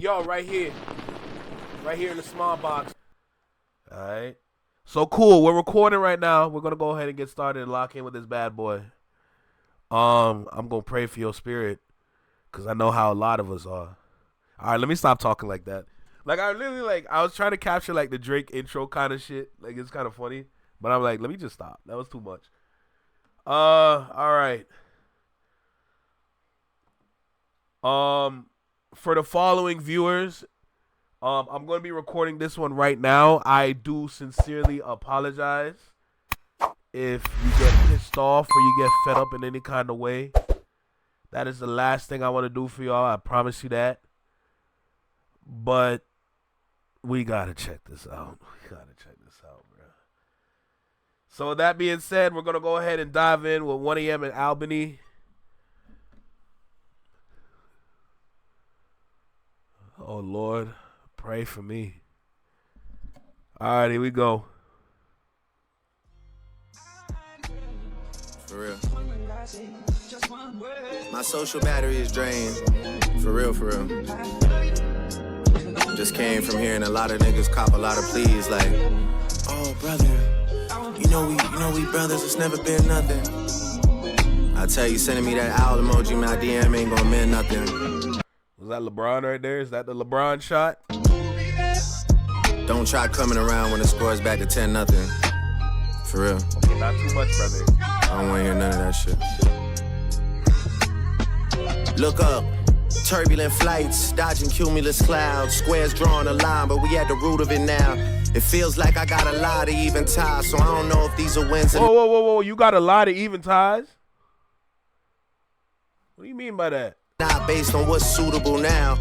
Yo, right here in the small box. All right. So cool. We're recording right now. We're gonna go ahead and get started and lock in with this bad boy. I'm gonna pray for your spirit, cause I know how a lot of us are. All right, let me stop talking like that. Like I was trying to capture like the Drake intro kind of shit. Like it's kind of funny, but I'm like, let me just stop. That was too much. All right. For the following viewers, I'm going to be recording this one right now. I do sincerely apologize if you get pissed off or you get fed up in any kind of way. That is the last thing I want to do for y'all. I promise you that. But we got to check this out. Bro. So with that being said, we're going to go ahead and dive in with 1 a.m. in Albany. Oh, Lord, pray for me. All right, here we go. For real. My social battery is drained. For real, for real. Just came from hearing a lot of niggas cop a lot of pleas like, oh, brother, you know we brothers, it's never been nothing. I tell you, sending me that owl emoji, my DM ain't gonna mean nothing. Was that LeBron right there? Is that the LeBron shot? Don't try coming around when the score is back to 10-0. For real. Okay, not too much, brother. I don't want to hear none of that shit. Look up. Turbulent flights, dodging cumulus clouds. Squares drawing a line, but we at the root of it now. It feels like I got a lot of even ties, so I don't know if these are wins. Whoa. You got a lot of even ties? What do you mean by that? Not based on what's suitable now.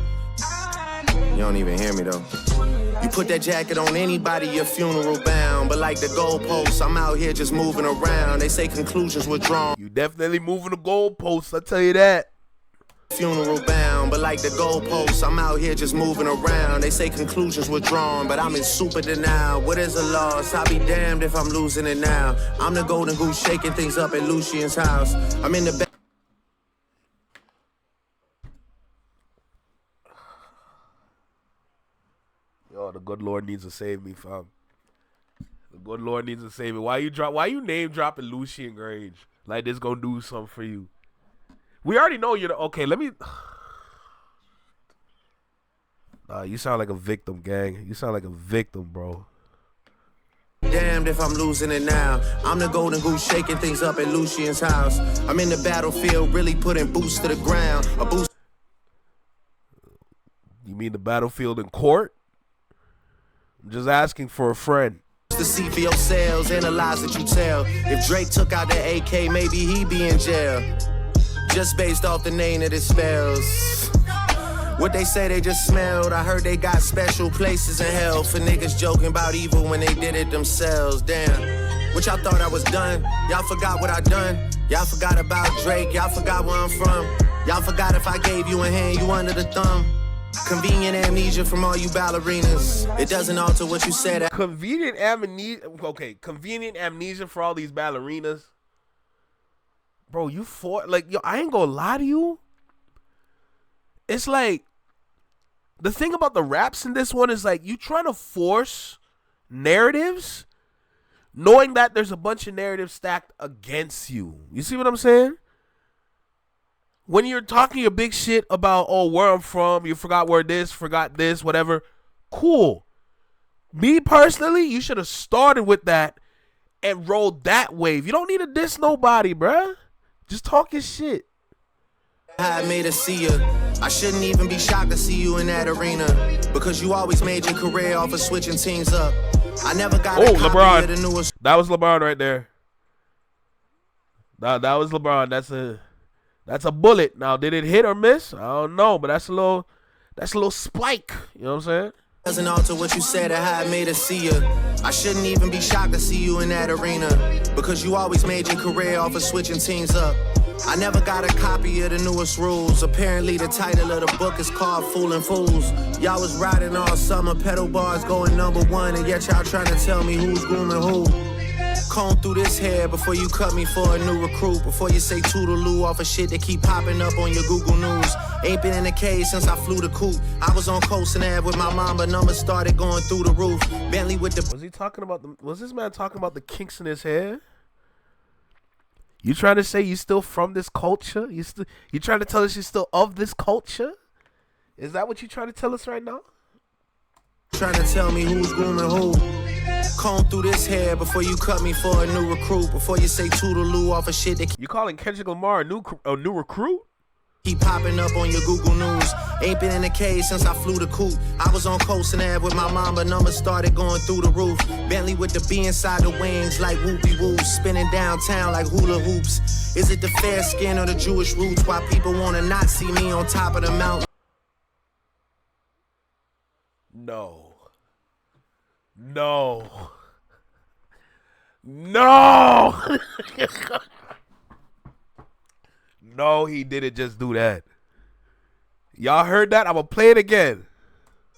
You don't even hear me though. You put that jacket on anybody, your funeral bound. But like the goalposts, I'm out here just moving around. They say conclusions were drawn. You definitely moving the goalposts, I tell you that. Funeral bound, but like the goalposts, I'm out here just moving around. They say conclusions were drawn, but I'm in super denial. What is a loss? I'll be damned if I'm losing it now. I'm the golden goose shaking things up at Lucian's house. I'm in the back. Yo, the good Lord needs to save me, fam. The good Lord needs to save me. Why you name dropping Lucian Grange? Like this gonna do something for you. We already know you're the, okay, let me. You sound like a victim, gang. You sound like a victim, bro. Damned if I'm losing it now. I'm the golden goose shaking things up at Lucian's house. I'm in the battlefield, really putting boots to the ground. A boost. You mean the battlefield in court? I'm just asking for a friend. To see for your sales, analyze that you tell. If Drake took out the AK, maybe he'd be in jail. Just based off the name that it spells. What they say they just smelled. I heard they got special places in hell for niggas joking about evil when they did it themselves. Damn, what y'all thought I was done? Y'all forgot what I done? Y'all forgot about Drake? Y'all forgot where I'm from? Y'all forgot if I gave you a hand, you under the thumb? Convenient amnesia from all you ballerinas. It doesn't alter what you said. Convenient amnesia. Okay, convenient amnesia for all these ballerinas. Bro, you fought like yo. I ain't gonna lie to you. It's like the thing about the raps in this one is like you trying to force narratives, knowing that there's a bunch of narratives stacked against you. You see what I'm saying? When you're talking your big shit about, oh, where I'm from, you forgot this, whatever. Cool. Me personally, you should have started with that and rolled that wave. You don't need to diss nobody, bruh. Just talk your shit. I made to see you. I shouldn't even be shocked to see you in that arena because you always made your career off of switching teams up. I never got a copy LeBron. Of the newest. That was LeBron right there. That was LeBron. That's a bullet. Now, did it hit or miss? I don't know, but that's a little spike. You know what I'm saying? Doesn't alter what you said or how I made to see you. I shouldn't even be shocked to see you in that arena because you always made your career off of switching teams up. I never got a copy of the newest rules. Apparently the title of the book is called Fooling Fools. Y'all was riding all summer, pedal bars going #1, and yet y'all trying to tell me who's grooming who. Comb through this hair before you cut me for a new recruit. Before you say toodaloo off of shit that keep popping up on your Google News. Ain't been in the cage since I flew the coop. I was on Coast and Ave with my mom, but numbers started going through the roof. Bentley with the... Was he talking about the... Was this man talking about the kinks in his hair? You trying to say you still from this culture? You trying to tell us you still of this culture? Is that what you trying to tell us right now? Trying to tell me who's grooming who. Comb through this hair before you cut me for a new recruit. Before you say toodaloo off of shit that you calling Kendrick Lamar a new recruit? Keep popping up on your Google News. Ain't been in the cage since I flew the coop. I was on Coast and Ave with my mom, but numbers started going through the roof. Bentley with the B inside the wings like whoopie woos. Spinning downtown like hula hoops. Is it the fair skin or the Jewish roots? Why people wanna not see me on top of the mountain? No. No. No. No, he didn't just do that. Y'all heard that? I'm gonna play it again.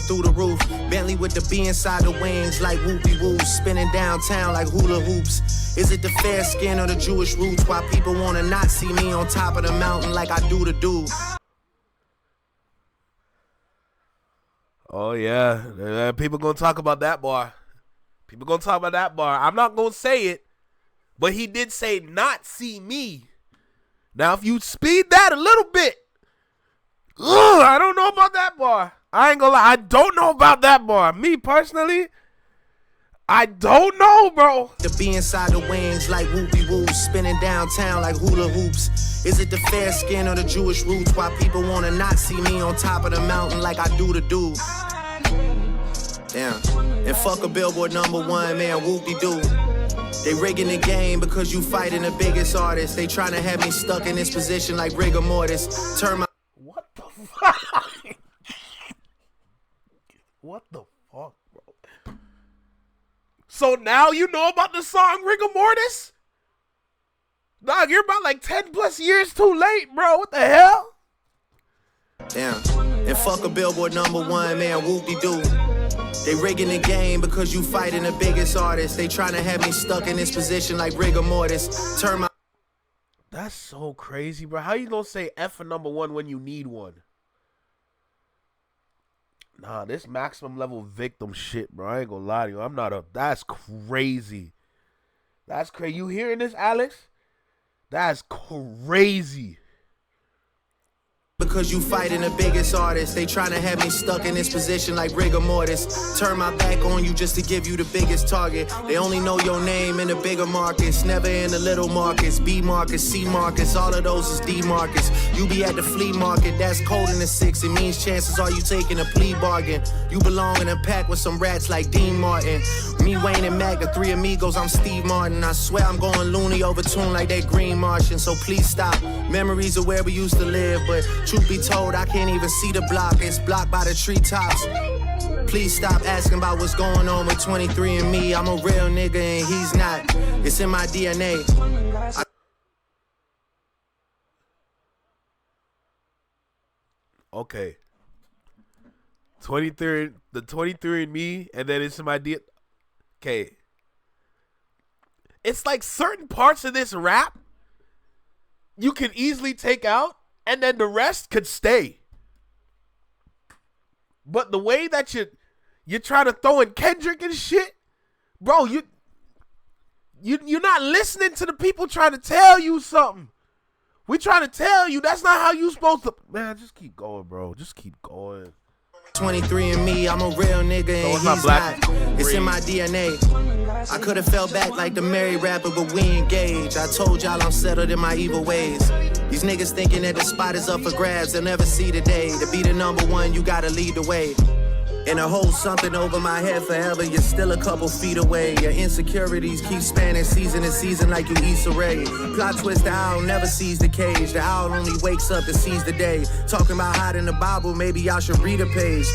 Through the roof, Bentley with the B inside the wings like whoopie woos. Spinning downtown like hula hoops. Is it the fair skin or the Jewish roots? Why people wanna not see me on top of the mountain like I do the dude? Oh yeah, people gonna talk about that bar. People gonna talk about that bar. I'm not gonna say it, but he did say not see me. Now if you speed that a little bit, I don't know about that bar. I ain't gonna lie, I don't know about that bar. Me personally, I don't know, bro. The B inside the wings like whoopie woos. Spinning downtown like hula hoops. Is it the fair skin or the Jewish roots? Why people wanna not see me on top of the mountain like I do the dude? Damn. And fuck a Billboard #1, man, whoop-de-doo. They rigging the game because you fighting the biggest artist. They trying to have me stuck in this position like rigor mortis. Turn my... What the fuck? What the fuck, bro? So now you know about the song Rigor Mortis? Dog, you're about like 10 plus years too late, bro. What the hell? Damn. And fuck a Billboard #1, man, whoop-de-doo. They rigging the game because you fighting the biggest artist. They trying to have me stuck in this position like rigor mortis. Turn my... That's so crazy, bro. How you gonna say F for #1 when you need one? Nah, this maximum level victim shit, bro. I ain't gonna lie to you. I'm not a... That's crazy. That's crazy. You hearing this, Alex? That's crazy. Because you fighting the biggest artist. They trying to have me stuck in this position like rigor mortis. Turn my back on you just to give you the biggest target. They only know your name in the bigger markets, never in the little markets. B markets, C markets, all of those is D markets. You be at the flea market, that's cold in the 6. It means chances are you taking a plea bargain. You belong in a pack with some rats like Dean Martin. Me, Wayne, and Mac, the 3 amigos, I'm Steve Martin. I swear I'm going loony over tune like that Green Martian, so please stop. Memories of where we used to live, but truth be told, I can't even see the block. It's blocked by the treetops. Please stop asking about what's going on with 23andMe. I'm a real nigga and he's not. It's in my DNA. Okay. 23andMe, and then it's in my DNA. Okay. It's like certain parts of this rap you can easily take out, and then the rest could stay. But the way that you're trying to throw in Kendrick and shit, bro, you're not listening to the people trying to tell you something. We trying to tell you that's not how you supposed to. Man, just keep going, bro. Just keep going. 23andMe, I'm a real nigga and he's not. It's in my DNA. I could have fell back like the married rapper, but we engaged. I told y'all I'm settled in my evil ways. These niggas thinking that the spot is up for grabs, they'll never see the day. To be the #1, you gotta lead the way. And to hold something over my head forever, you're still a couple feet away. Your insecurities keep spanning season to season like you Issa Rae. Plot twist, the owl never sees the cage. The owl only wakes up to seize the day. Talking about hiding the Bible, maybe y'all should read a page.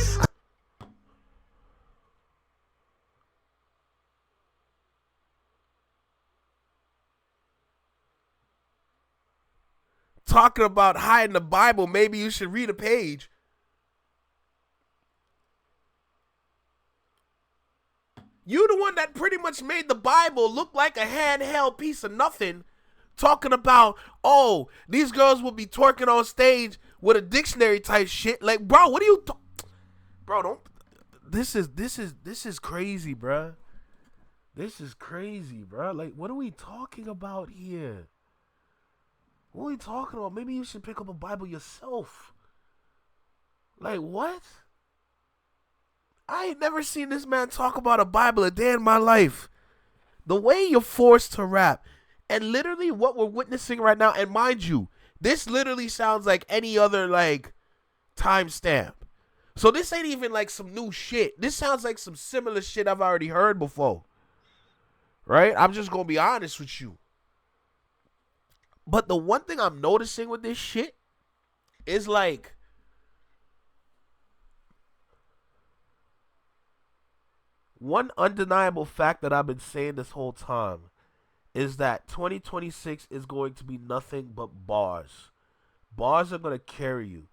Talking about hiding the Bible, maybe you should read a page. You the one that pretty much made the Bible look like a handheld piece of nothing, talking about, oh, these girls will be twerking on stage with a dictionary type shit. Like, bro, what are you bro, don't this is crazy, bro. This is crazy, bro. Like, what are we talking about here? What are we talking about? Maybe you should pick up a Bible yourself. Like, what? I ain't never seen this man talk about a Bible a day in my life. The way you're forced to rap, and literally what we're witnessing right now, and mind you, this literally sounds like any other, like, timestamp. So this ain't even like some new shit. This sounds like some similar shit I've already heard before. Right? I'm just gonna be honest with you. But the one thing I'm noticing with this shit is like, one undeniable fact that I've been saying this whole time is that 2026 is going to be nothing but bars. Bars are going to carry you.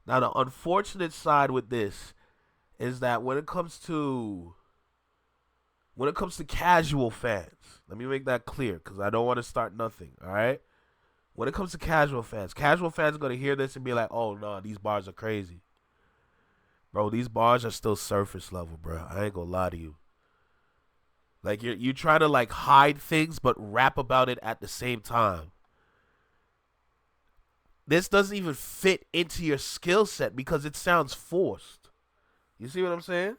Now, the unfortunate side with this is that when it comes to casual fans, let me make that clear because I don't want to start nothing, all right? When it comes to casual fans are going to hear this and be like, oh, no, these bars are crazy. Bro, these bars are still surface level, bro. I ain't gonna lie to you. Like, you try to, like, hide things but rap about it at the same time. This doesn't even fit into your skill set because it sounds forced. You see what I'm saying?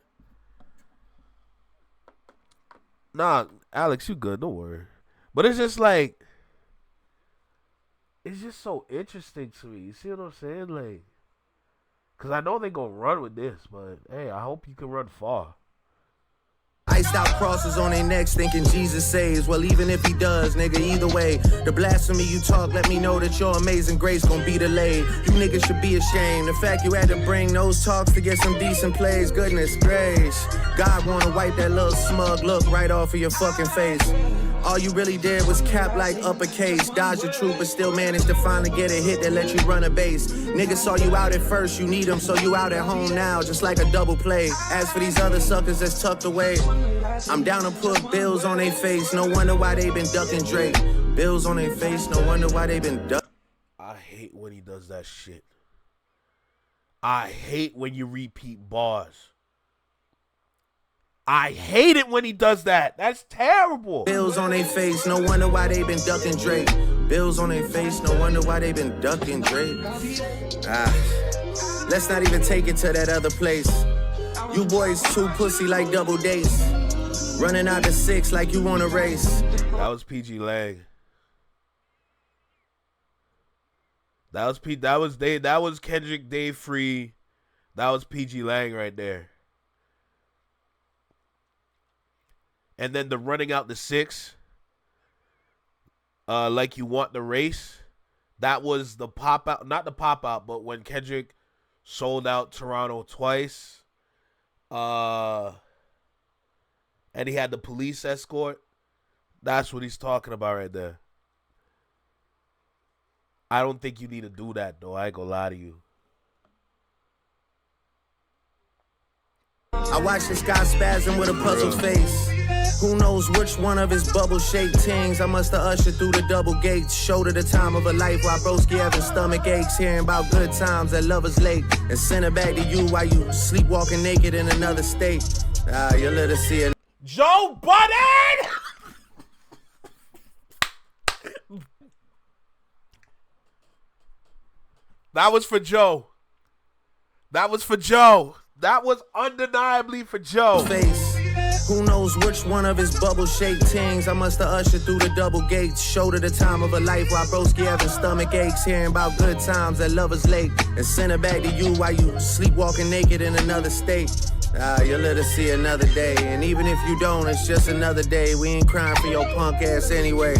Nah, Alex, you good. Don't worry. But it's just like, it's just so interesting to me. You see what I'm saying? Like, because I know they're going to run with this, but, hey, I hope you can run far. Iced out crosses on their necks thinking Jesus saves. Well, even if he does, nigga, either way, the blasphemy you talk, let me know that your amazing grace gon' be delayed. You niggas should be ashamed. The fact you had to bring those talks to get some decent plays, goodness gracious. God wanna wipe that little smug look right off of your fucking face. All you really did was cap like uppercase. Dodge the truth, but still managed to finally get a hit that let you run a base. Niggas saw you out at first, you need them, so you out at home now, just like a double play. As for these other suckers that's tucked away, I'm down to put bills on their face. No wonder why they been ducking Drake. Bills on their face, no wonder why they been ducking. I hate when he does that shit. I hate when you repeat bars. I hate it when he does that. That's terrible. Bills on their face, no wonder why they been ducking Drake. Bills on their face, no wonder why they been ducking Drake. Let's not even take it to that other place. You boys too pussy like double dates. Running out to 6 like you want to race. That was PG Lang. That was Kendrick Dave Free. That was PG Lang right there. And then the running out to 6, like you want the race. That was the pop out, not the pop out, but when Kendrick sold out Toronto twice. And he had the police escort. That's what he's talking about right there. I don't think you need to do that, though. I ain't gonna lie to you. I watched this guy spazzing with a puzzled face. Who knows which one of his bubble-shaped tings I must have ushered through the double gates. Showed her the time of her life while broski having stomach aches. Hearing about good times at Lover's Lake. And send her back to you while you sleepwalking naked in another state. You'll let her see it. Joe Budden! That was for Joe. That was for Joe. That was undeniably for Joe. Face. Who knows which one of his bubble-shaped tings I must have ushered through the double gates. Showed her the time of her life while broski having stomach aches. Hearing about good times at Lover's Lake. And send her back to you while you sleepwalking naked in another state. You'll let her see another day. And even if you don't, it's just another day. We ain't crying for your punk ass anyway.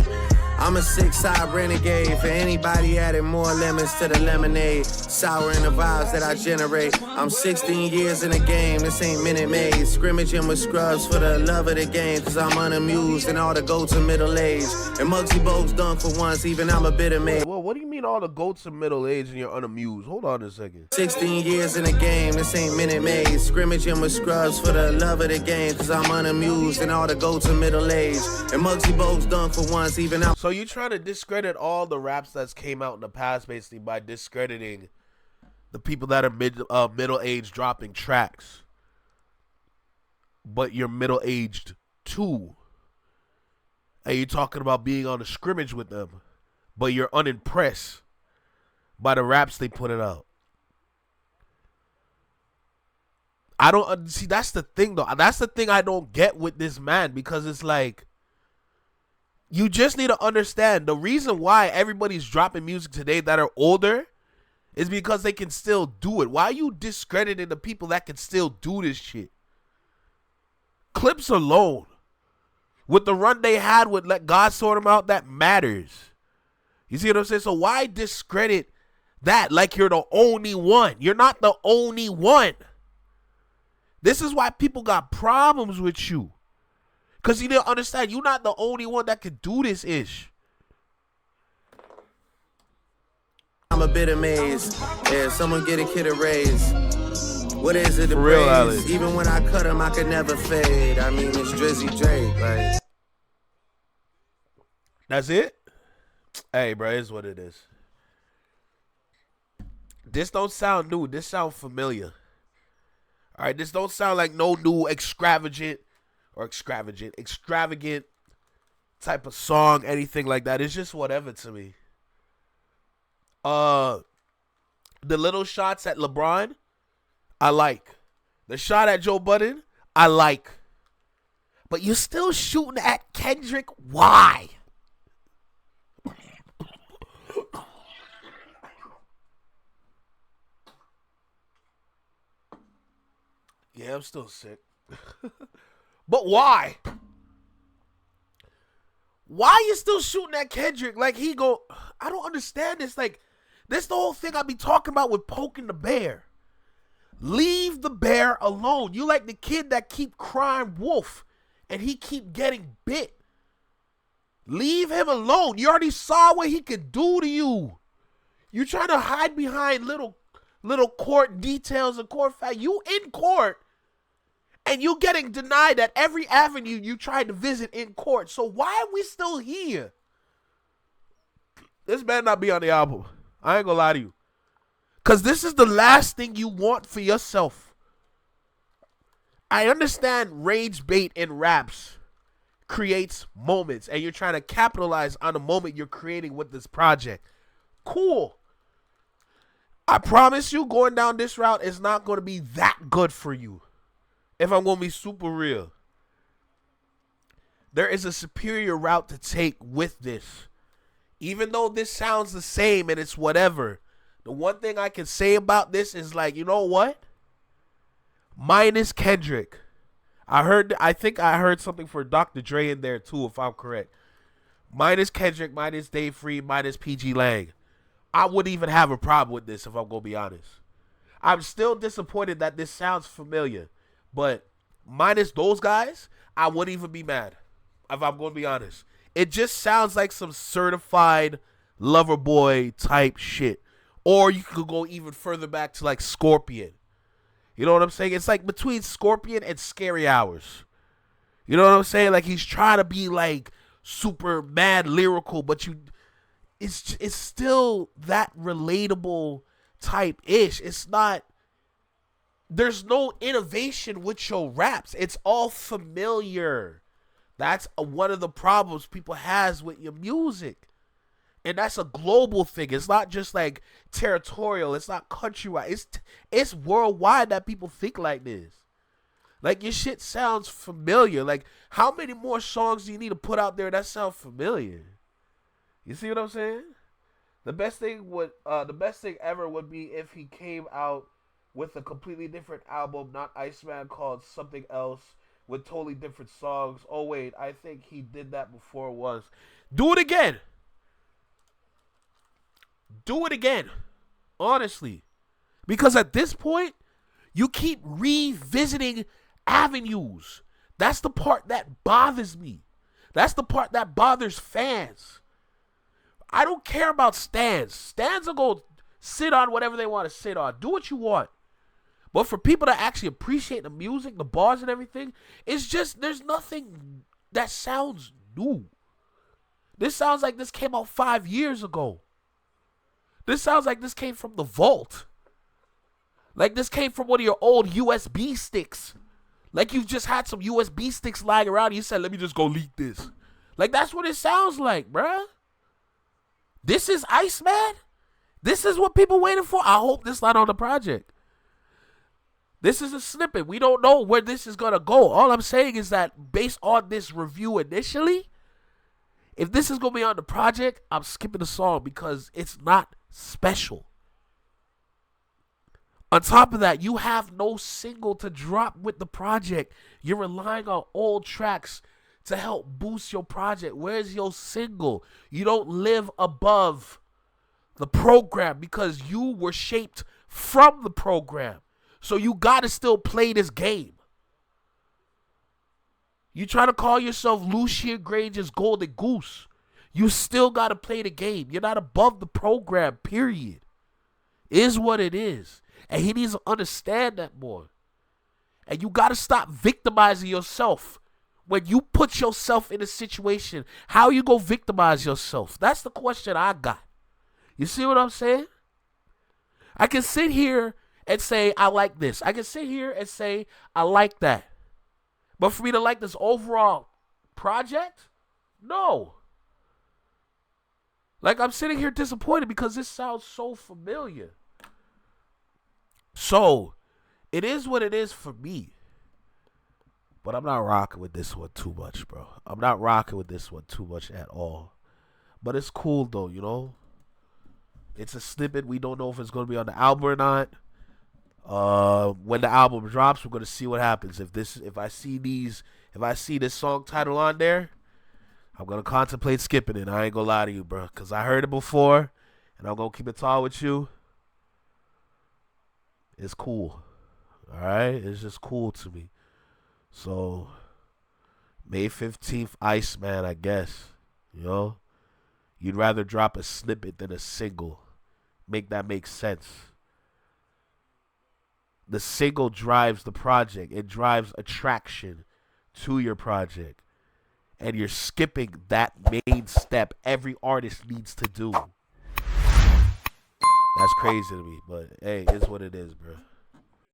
I'm a 6-side renegade. For anybody adding more lemons to the lemonade. Souring the vibes that I generate. I'm 16 years in the game. This ain't Minute Maid. Scrimmaging with scrubs for the love of the game. Cause I'm unamused and all the goats are middle age. And Muggsy Bogues done for once. Even I'm a bit amazed. Whoa. what do you mean all the goats are middle aged and you're unamused? Hold on a second. 16 years in the game, this ain't Minute Maid. Scrimmaging with scrubs for the love of the game, cause I'm unamused and all the goats are middle aged. And Muggsy Bogues done for once, even out. So you trying to discredit all the raps that's came out in the past basically by discrediting the people that are middle aged dropping tracks. But you're middle aged too. And you're talking about being on a scrimmage with them, but you're unimpressed by the raps they put it out. I don't see. That's the thing, though. That's the thing I don't get with this man, because it's like, you just need to understand the reason why everybody's dropping music today that are older is because they can still do it. Why are you discrediting the people that can still do this shit? Clips alone, with the run they had with Let God Sort Them Out, that matters. You see what I'm saying? So why discredit that like you're the only one? You're not the only one. This is why people got problems with you. Because you didn't understand, you're not the only one that can do this ish. I'm a bit amazed. Yeah, someone get a kid a raise. What is it to real, praise? Alex. Even when I cut him, I could never fade. I mean, it's Drizzy Drake, like. That's it? Hey, bro, it's what it is. This don't sound new. This sound familiar. All right, this don't sound like no new extravagant type of song, anything like that. It's just whatever to me. The little shots at LeBron, I like. The shot at Joe Budden, I like. But you're still shooting at Kendrick. Why? Yeah, I'm still sick. But why? Why you still shooting at Kendrick? Like he go, I don't understand this. Like, this the whole thing I be talking about with poking the bear. Leave the bear alone. You like the kid that keep crying wolf and he keep getting bit. Leave him alone. You already saw what he could do to you. You trying to hide behind little court details and court facts. You in court and you getting denied at every avenue you tried to visit in court. So why are we still here? This better not be on the album. I ain't gonna lie to you. Because this is the last thing you want for yourself. I understand rage bait in raps creates moments, and you're trying to capitalize on the moment you're creating with this project. Cool. I promise you, going down this route is not going to be that good for you. If I'm going to be super real. There is a superior route to take with this. Even though this sounds the same and it's whatever, the one thing I can say about this is like, you know what? Minus Kendrick. I think I heard something for Dr. Dre in there too, if I'm correct. Minus Kendrick, minus Dave Free, minus PG Lang. I wouldn't even have a problem with this if I'm going to be honest. I'm still disappointed that this sounds familiar. But minus those guys, I wouldn't even be mad if I'm going to be honest. It just sounds like some certified lover boy type shit. Or you could go even further back to like Scorpion. You know what I'm saying? It's like between Scorpion and Scary Hours. You know what I'm saying? Like he's trying to be like super mad lyrical, but it's still that relatable type ish. It's not. There's no innovation with your raps. It's all familiar. That's one of the problems people has with your music. And that's a global thing. It's not just like territorial. It's not countrywide. It's worldwide that people think like this. Like your shit sounds familiar. Like how many more songs do you need to put out there that sound familiar? You see what I'm saying? The best thing ever would be if he came out with a completely different album, not Iceman, called something else with totally different songs. Oh wait, I think he did that before once. Do it again. Do it again. Honestly. Because at this point, you keep revisiting avenues. That's the part that bothers me. That's the part that bothers fans. I don't care about stands. Stands will go sit on whatever they want to sit on. Do what you want. But for people to actually appreciate the music, the bars and everything, it's just, there's nothing that sounds new. This sounds like this came out 5 years ago. This sounds like this came from the vault. Like this came from one of your old USB sticks. Like you've just had some USB sticks lying around and you said, let me just go leak this. Like that's what it sounds like, bruh. This is Iceman? This is what people waiting for? I hope this not on the project. This is a snippet. We don't know where this is going to go. All I'm saying is that based on this review initially, if this is going to be on the project, I'm skipping the song because it's not special. On top of that, you have no single to drop with the project. You're relying on old tracks to help boost your project. Where's your single? You don't live above the program because you were shaped from the program. So you gotta still play this game. You try to call yourself Lucian Grange's Golden Goose. You still gotta play the game. You're not above the program, period. Is what it is. And he needs to understand that more. And you gotta stop victimizing yourself. When you put yourself in a situation, how you go victimize yourself? That's the question I got. You see what I'm saying? I can sit here and say, I like this. I can sit here and say, I like that. But for me to like this overall project, no. Like, I'm sitting here disappointed because this sounds so familiar. So, it is what it is for me. But I'm not rocking with this one too much, bro. I'm not rocking with this one too much at all. But it's cool, though, you know? It's a snippet. We don't know if it's going to be on the album or not. When the album drops, we're gonna see what happens. If I see this song title on there, I'm gonna contemplate skipping it. I ain't gonna lie to you, bro, cause I heard it before, and I'm gonna keep it tall with you. It's cool, all right. It's just cool to me. So May 15th, Iceman, I guess. You know, you'd rather drop a snippet than a single. Make that make sense. The single drives the project. It drives attraction to your project. And you're skipping that main step every artist needs to do. That's crazy to me. But, hey, it's what it is, bro.